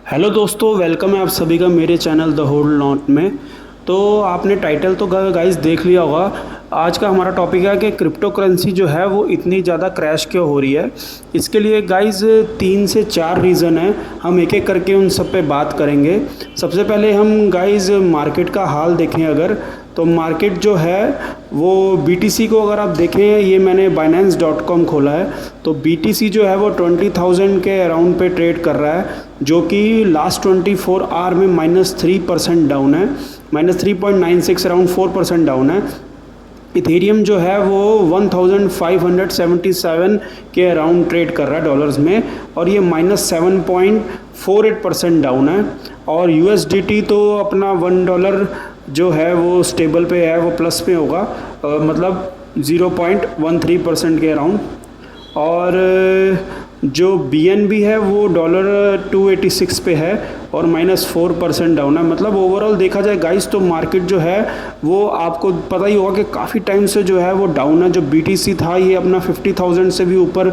Hello दोस्तों, welcome है आप सभी का मेरे चैनल द होल्ड नॉट में। तो आपने टाइटल तो गाइस देख लिया होगा। आज का हमारा टॉपिक है कि क्रिप्टो करेंसी जो है वो इतनी ज़्यादा क्रैश क्यों हो रही है। इसके लिए गाइस 3 से 4 रीज़न है, हम एक एक करके उन सब पे बात करेंगे। सबसे पहले हम गाइस मार्केट का हाल देखें अगर, तो मार्केट जो है वो BTC को अगर आप देखें, ये मैंने Binance.com खोला है, तो BTC जो है वो 20,000 के अराउंड पे ट्रेड कर रहा है, जो कि लास्ट 24 आवर में -3% डाउन है, -3.96 अराउंड 4% डाउन है। इथेरियम जो है वो 1577 के अराउंड ट्रेड कर रहा है डॉलर्स में, और ये -7.48% डाउन है। और USDT तो अपना $1 जो है वो स्टेबल पे है, वो प्लस में होगा, मतलब 0.13% के अराउंड। और जो BNB है वो $286 पे है और -4% डाउन है। मतलब ओवरऑल देखा जाए गाइस तो मार्केट जो है वो आपको पता ही होगा कि काफ़ी टाइम से जो है वो डाउन है। जो BTC था ये अपना 50,000 से भी ऊपर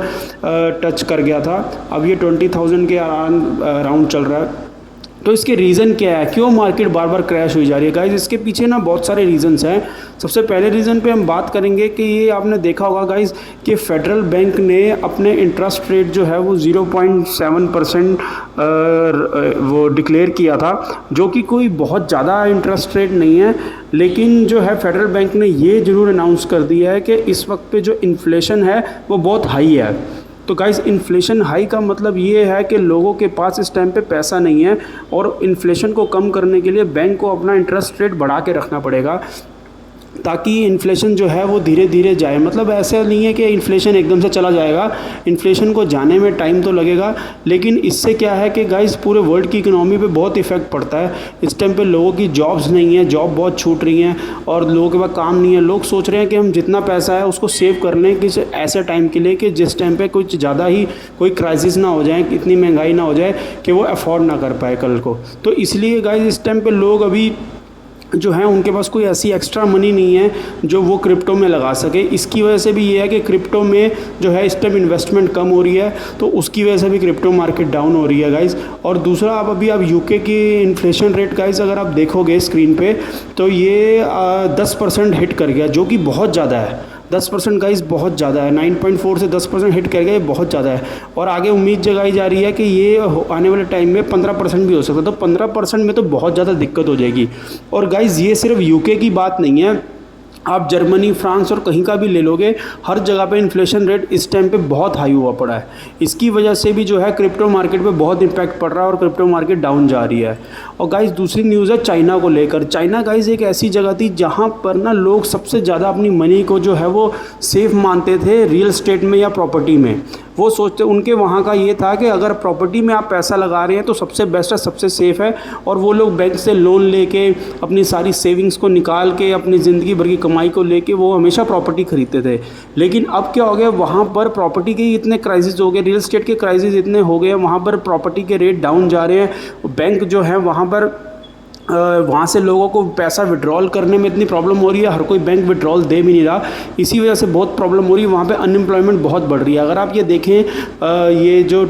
टच कर गया था, अब ये 20,000 के अराउंड चल रहा है। तो इसके रीज़न क्या है, क्यों मार्केट बार बार क्रैश हुई जा रही है गाइस? इसके पीछे ना बहुत सारे रीज़न्स हैं। सबसे पहले रीज़न पे हम बात करेंगे कि ये आपने देखा होगा गाइस कि फेडरल बैंक ने अपने इंटरेस्ट रेट जो है वो 0.7% वो डिक्लेयर किया था, जो कि कोई बहुत ज़्यादा इंटरेस्ट रेट नहीं है। लेकिन जो है फेडरल बैंक ने ये ज़रूर अनाउंस कर दिया है कि इस वक्त पे जो इन्फ्लेशन है वो बहुत हाई है। तो गाइस इन्फ्लेशन हाई का मतलब ये है कि लोगों के पास इस टाइम पे पैसा नहीं है, और इन्फ्लेशन को कम करने के लिए बैंक को अपना इंटरेस्ट रेट बढ़ा के रखना पड़ेगा, ताकि इन्फ्लेशन जो है वो धीरे धीरे जाए। मतलब ऐसा नहीं है कि इन्फ्लेशन एकदम से चला जाएगा, इन्फ्लेशन को जाने में टाइम तो लगेगा। लेकिन इससे क्या है कि गाइस पूरे वर्ल्ड की इकोनॉमी पे बहुत इफेक्ट पड़ता है। इस टाइम पे लोगों की जॉब्स नहीं है, जॉब बहुत छूट रही हैं, और लोगों के पास काम नहीं है। लोग सोच रहे हैं कि हम जितना पैसा है उसको सेव कर लें किसी ऐसे टाइम के लिए कि जिस टाइम पर कुछ ज़्यादा ही कोई क्राइसिस ना हो जाए, इतनी महंगाई ना हो जाए कि वो अफोर्ड ना कर पाए कल को। तो इसलिए गाइस इस टाइम पे लोग अभी जो है उनके पास कोई ऐसी एक्स्ट्रा मनी नहीं है जो वो क्रिप्टो में लगा सके। इसकी वजह से भी ये है कि क्रिप्टो में जो है इस टाइम इन्वेस्टमेंट कम हो रही है, तो उसकी वजह से भी क्रिप्टो मार्केट डाउन हो रही है गाइस। और दूसरा आप यूके की इन्फ्लेशन रेट गाइस अगर आप देखोगे स्क्रीन पे, तो ये 10% हिट कर गया, जो कि बहुत ज़्यादा है। 10% गाइस बहुत ज़्यादा है, 9.4 से 10% हिट कर गया, ये बहुत ज़्यादा है। और आगे उम्मीद जगाई जा रही है कि ये आने वाले टाइम में 15% भी हो सकता है। तो 15% में तो बहुत ज़्यादा दिक्कत हो जाएगी। और गाइस ये सिर्फ यूके की बात नहीं है, आप जर्मनी, फ्रांस और कहीं का भी ले लोगे, हर जगह पे इन्फ्लेशन रेट इस टाइम पे बहुत हाई हुआ पड़ा है। इसकी वजह से भी जो है क्रिप्टो मार्केट पे बहुत इम्पैक्ट पड़ रहा है और क्रिप्टो मार्केट डाउन जा रही है। और गाइस दूसरी न्यूज़ है चाइना को लेकर। चाइना गाइस एक ऐसी जगह थी जहाँ पर ना लोग सबसे ज़्यादा अपनी मनी को जो है वो सेफ मानते थे, रियल एस्टेट में या प्रॉपर्टी में। वो सोचते, उनके वहाँ का ये था कि अगर प्रॉपर्टी में आप पैसा लगा रहे हैं तो सबसे बेस्ट है, सबसे सेफ़ है। और वो लोग बैंक से लोन लेके अपनी सारी सेविंग्स को निकाल के अपनी ज़िंदगी भर की कमाई को लेके वो हमेशा प्रॉपर्टी खरीदते थे। लेकिन अब क्या हो गया, वहाँ पर प्रॉपर्टी के इतने क्राइसिस हो गए, रियल एस्टेट के क्राइसिस इतने हो गए, वहाँ पर प्रॉपर्टी के रेट डाउन जा रहे हैं। बैंक जो है वहाँ पर वहाँ से लोगों को पैसा विड्रॉल करने में इतनी प्रॉब्लम हो रही है, हर कोई बैंक विड्रॉल दे भी नहीं रहा। इसी वजह से बहुत प्रॉब्लम हो रही है, वहाँ पे अनएम्प्लॉयमेंट बहुत बढ़ रही है। अगर आप ये देखें, ये जो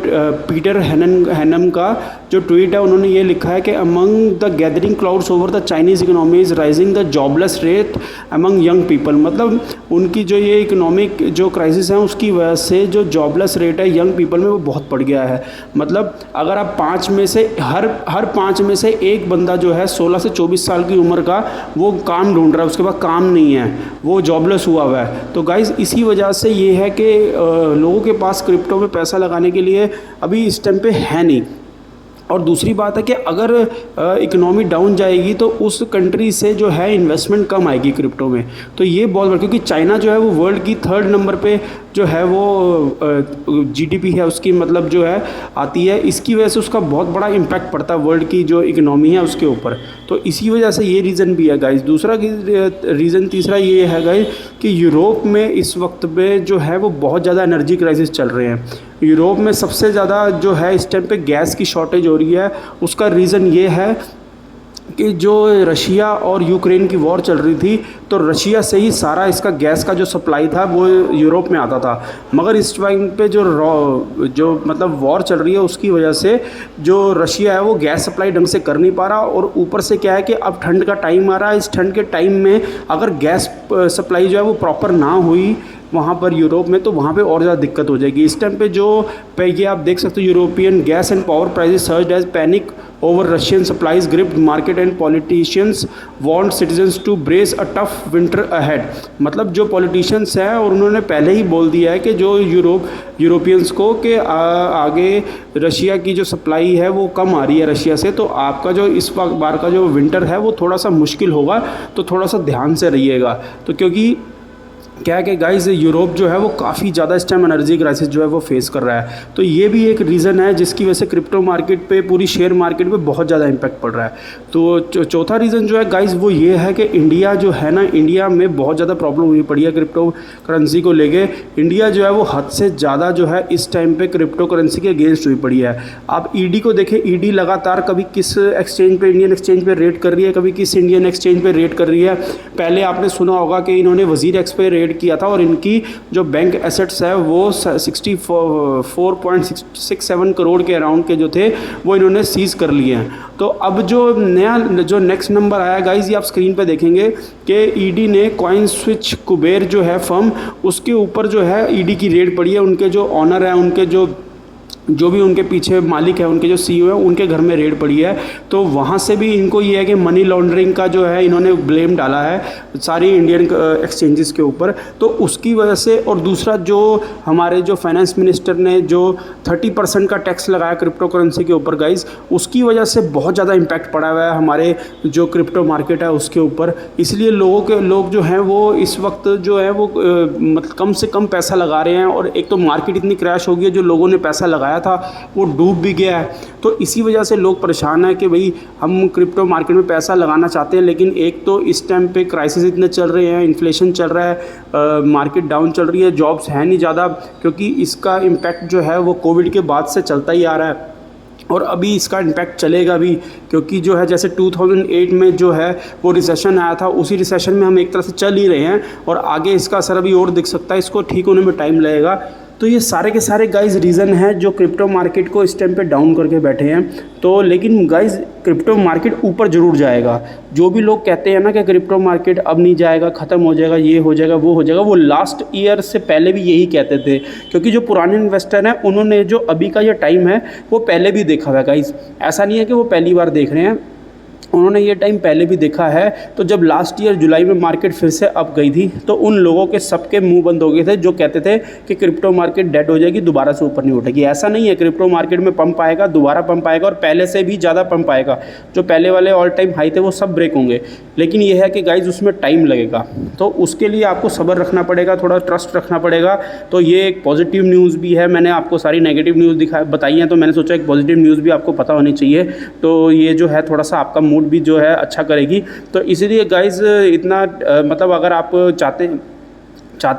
पीटर हैनम का जो ट्वीट है, उन्होंने ये लिखा है कि among the gathering clouds over the Chinese economy is rising the jobless rate among young people. मतलब उनकी जो ये इकोनॉमिक जो क्राइसिस है उसकी वजह से जो जॉबलेस रेट है यंग पीपल में वो बहुत बढ़ गया है। मतलब अगर आप 5 में से हर 5 में से एक बंदा जो है 16 से 24 साल की उम्र का, वो काम ढूंढ रहा है, उसके पास काम नहीं है, वो जॉबलेस हुआ हुआ है। तो गाइस इसी वजह से ये है कि लोगों के पास क्रिप्टो में पैसा लगाने के लिए अभी इस टाइम पे है नहीं। और दूसरी बात है कि अगर इकोनॉमी डाउन जाएगी तो उस कंट्री से जो है इन्वेस्टमेंट कम आएगी क्रिप्टो में। तो ये बहुत बड़ा, क्योंकि चाइना जो है वो वर्ल्ड की 3rd नंबर पे जो है वो GDP है उसकी, मतलब जो है आती है। इसकी वजह से उसका बहुत बड़ा इम्पैक्ट पड़ता है वर्ल्ड की जो इकोनॉमी है उसके ऊपर। तो इसी वजह से ये रीज़न भी है गाइस। दूसरा रीज़न तीसरा ये है गाइस कि यूरोप में इस वक्त में जो है वो बहुत ज़्यादा एनर्जी क्राइसिस चल रहे हैं। यूरोप में सबसे ज़्यादा जो है इस टाइम पे गैस की शॉर्टेज हो रही है। उसका रीज़न ये है कि जो रशिया और यूक्रेन की वॉर चल रही थी, तो रशिया से ही सारा इसका गैस का जो सप्लाई था वो यूरोप में आता था। मगर इस टाइम पे जो मतलब वॉर चल रही है उसकी वजह से जो रशिया है वो गैस सप्लाई ढंग से कर नहीं पा रहा, और ऊपर से क्या है कि अब ठंड का टाइम आ रहा है। इस ठंड के टाइम में अगर गैस सप्लाई जो है वो प्रॉपर ना हुई वहाँ पर यूरोप में, तो वहाँ पे और ज़्यादा दिक्कत हो जाएगी। इस टाइम पे ये आप देख सकते हो, European gas and power prices surged as panic over Russian supplies gripped market and politicians want citizens to brace a tough winter ahead. मतलब जो पॉलिटिशियंस हैं और उन्होंने पहले ही बोल दिया है कि जो यूरोपियंस को कि आगे रशिया की जो सप्लाई है वो कम आ रही है रशिया से, तो आपका जो इस बार का जो विंटर है वो थोड़ा सा मुश्किल होगा, तो थोड़ा सा ध्यान से रहिएगा। तो क्योंकि क्या है कि गाइस यूरोप जो है वो काफ़ी ज़्यादा इस टाइम एनर्जी क्राइसिस जो है वो फेस कर रहा है, तो ये भी एक रीज़न है जिसकी वजह से क्रिप्टो मार्केट पे, पूरी शेयर मार्केट पे बहुत ज़्यादा इम्पैक्ट पड़ रहा है। तो चौथा रीज़न जो है गाइस वो ये है कि इंडिया जो है ना, इंडिया में बहुत ज़्यादा प्रॉब्लम हुई पड़ी है क्रिप्टो करेंसी को लेके। इंडिया जो है वो हद से ज़्यादा जो है इस टाइम पर क्रिप्टो करेंसी के अगेंस्ट हुई पड़ी है। आप ईडी को देखें, ईडी लगातार कभी किस एक्सचेंज पर, इंडियन एक्सचेंज पर रेड कर रही है, कभी किस इंडियन एक्सचेंज पर रेड कर रही है। पहले आपने सुना होगा कि इन्होंने वजीर एक्स पे रेड किया था और इनकी जो बैंक एसेट्स है वो 64.67 करोड़ के अराउंड के जो थे वो इन्होंने सीज़ कर लिए हैं। तो अब जो नेक्स्ट नंबर आया गाइज, ये आप स्क्रीन पे देखेंगे कि ईडी ने कॉइन स्विच कुबेर जो है फर्म, उसके ऊपर जो है ईडी की रेड पड़ी है। उनके जो ऑनर है, उनके जो भी उनके पीछे मालिक है, उनके जो सीईओ है, उनके घर में रेड पड़ी है। तो वहाँ से भी इनको ये है कि मनी लॉन्ड्रिंग का जो है इन्होंने ब्लेम डाला है सारी इंडियन एक्सचेंजेस के ऊपर। तो उसकी वजह से, और दूसरा जो हमारे जो फाइनेंस मिनिस्टर ने जो 30% का टैक्स लगाया क्रिप्टो करेंसी के ऊपर गाइज, उसकी वजह से बहुत ज़्यादा इम्पैक्ट पड़ा हुआ है हमारे जो क्रिप्टो मार्केट है उसके ऊपर। इसलिए लोग जो हैं वो इस वक्त जो है वो मतलब कम से कम पैसा लगा रहे हैं, और एक तो मार्केट इतनी क्रैश हो गई है, जो लोगों ने पैसा लगाया था वो डूब भी गया है। तो इसी वजह से लोग परेशान हैं कि भाई हम क्रिप्टो मार्केट में पैसा लगाना चाहते हैं, लेकिन एक तो इस टाइम पे क्राइसिस इतने चल रहे हैं, इन्फ्लेशन चल रहा है, मार्केट डाउन चल रही है, जॉब्स हैं नहीं ज़्यादा, क्योंकि इसका इम्पैक्ट जो है वो कोविड के बाद से चलता ही आ रहा है और अभी इसका इम्पैक्ट चलेगा भी। क्योंकि जो है जैसे 2008 में जो है वो रिसेशन आया था, उसी रिसेशन में हम एक तरह से चल ही रहे हैं, और आगे इसका असर अभी और दिख सकता है, इसको ठीक होने में टाइम लगेगा। तो ये सारे के सारे गाइज रीज़न हैं जो क्रिप्टो मार्केट को इस टाइम पे डाउन करके बैठे हैं। तो लेकिन गाइज क्रिप्टो मार्केट ऊपर ज़रूर जाएगा। जो भी लोग कहते हैं ना कि क्रिप्टो मार्केट अब नहीं जाएगा, ख़त्म हो जाएगा, ये हो जाएगा, वो हो जाएगा, वो लास्ट ईयर से पहले भी यही कहते थे। क्योंकि जो पुराने इन्वेस्टर हैं उन्होंने जो अभी का ये टाइम है वो पहले भी देखा हुआ है गाइज। ऐसा नहीं है कि वो पहली बार देख रहे हैं, उन्होंने ये टाइम पहले भी देखा है। तो जब लास्ट ईयर जुलाई में मार्केट फिर से अप गई थी, तो उन लोगों के सबके मुंह बंद हो गए थे जो कहते थे कि क्रिप्टो मार्केट डेड हो जाएगी, दोबारा से ऊपर नहीं उठेगी। ऐसा नहीं है, क्रिप्टो मार्केट में पंप आएगा, दोबारा पंप आएगा, और पहले से भी ज़्यादा पंप आएगा। जो पहले वाले ऑल टाइम हाई थे वो सब ब्रेक होंगे, लेकिन ये है कि गाइज उसमें टाइम लगेगा। तो उसके लिए आपको सब्र रखना पड़ेगा, थोड़ा ट्रस्ट रखना पड़ेगा। तो ये एक पॉजिटिव न्यूज़ भी है। मैंने आपको सारी नेगेटिव न्यूज़ बताई हैं, तो मैंने सोचा एक पॉजिटिव न्यूज़ भी आपको पता होनी चाहिए। तो ये जो है थोड़ा सा आपका मूड भी जो है अच्छा करेगी। तो इसीलिए गाइज इतना मतलब अगर आप चाहते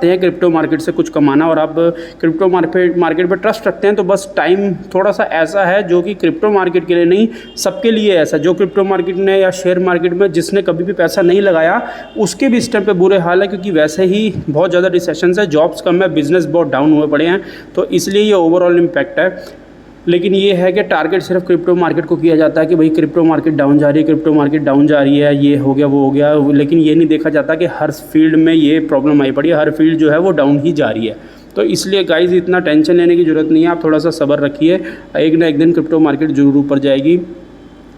हैं क्रिप्टो मार्केट से कुछ कमाना, और आप क्रिप्टो मार्केट पर ट्रस्ट रखते हैं, तो बस टाइम थोड़ा सा ऐसा है जो कि क्रिप्टो मार्केट के लिए नहीं, सबके लिए ऐसा। जो क्रिप्टो मार्केट में या शेयर मार्केट में जिसने कभी भी पैसा नहीं लगाया, उसके भी इस टाइम पे बुरे हाल है, क्योंकि वैसे ही बहुत ज़्यादा रिसेशन है, जॉब्स कम है, बिजनेस बहुत डाउन हुए पड़े हैं। तो इसलिए ये ओवरऑल इम्पैक्ट है। लेकिन ये है कि टारगेट सिर्फ क्रिप्टो मार्केट को किया जाता है कि भाई क्रिप्टो मार्केट डाउन जा रही है, क्रिप्टो मार्केट डाउन जा रही है, ये हो गया, वो हो गया। लेकिन ये नहीं देखा जाता कि हर फील्ड में ये प्रॉब्लम आई पड़ी है, हर फील्ड जो है वो डाउन ही जा रही है। तो इसलिए गाइज इतना टेंशन लेने की ज़रूरत नहीं है, आप थोड़ा सा सब्र रखिए, एक ना एक दिन क्रिप्टो मार्केट ज़रूर ऊपर जाएगी।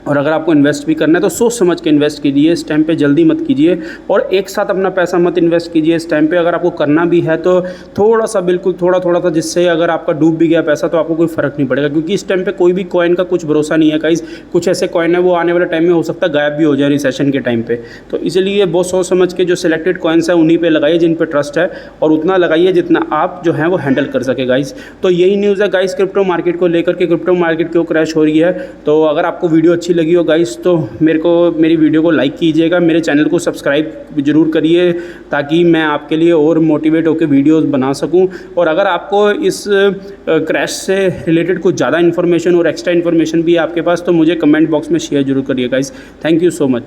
और अगर आपको इन्वेस्ट भी करना है तो सोच समझ के इन्वेस्ट कीजिए, इस टाइम पे जल्दी मत कीजिए, और एक साथ अपना पैसा मत इन्वेस्ट कीजिए इस टाइम पे। अगर आपको करना भी है तो थोड़ा सा, बिल्कुल थोड़ा थोड़ा सा, जिससे अगर आपका डूब भी गया पैसा तो आपको कोई फ़र्क नहीं पड़ेगा। क्योंकि इस टाइम पे कोई भी कॉइन का कुछ भरोसा नहीं है गाइस। कुछ ऐसे कॉइन है वो आने वाले टाइम में हो सकता है गायब भी हो जाए रिसेशन के टाइम पर। तो इसलिए बहुत सोच समझ के जो सिलेक्टेड कॉइन्स है उन्हीं पर लगाइए जिन पर ट्रस्ट है, और उतना लगाइए जितना आप जो है वो हैंडल कर सके गाइस। तो यही न्यूज़ है गाइस क्रिप्टो मार्केट को लेकर के, क्रिप्टो मार्केट क्यों क्रैश हो रही है। तो अगर आपको वीडियो अच्छी अच्छी लगी हो गाइस तो मेरी वीडियो को लाइक कीजिएगा, मेरे चैनल को सब्सक्राइब ज़रूर करिए ताकि मैं आपके लिए और मोटिवेट होकर वीडियोस बना सकूं। और अगर आपको इस क्रैश से रिलेटेड कुछ ज़्यादा इन्फॉर्मेशन और एक्स्ट्रा इन्फॉर्मेशन भी है आपके पास तो मुझे कमेंट बॉक्स में शेयर जरूर करिए guys. Thank you so much.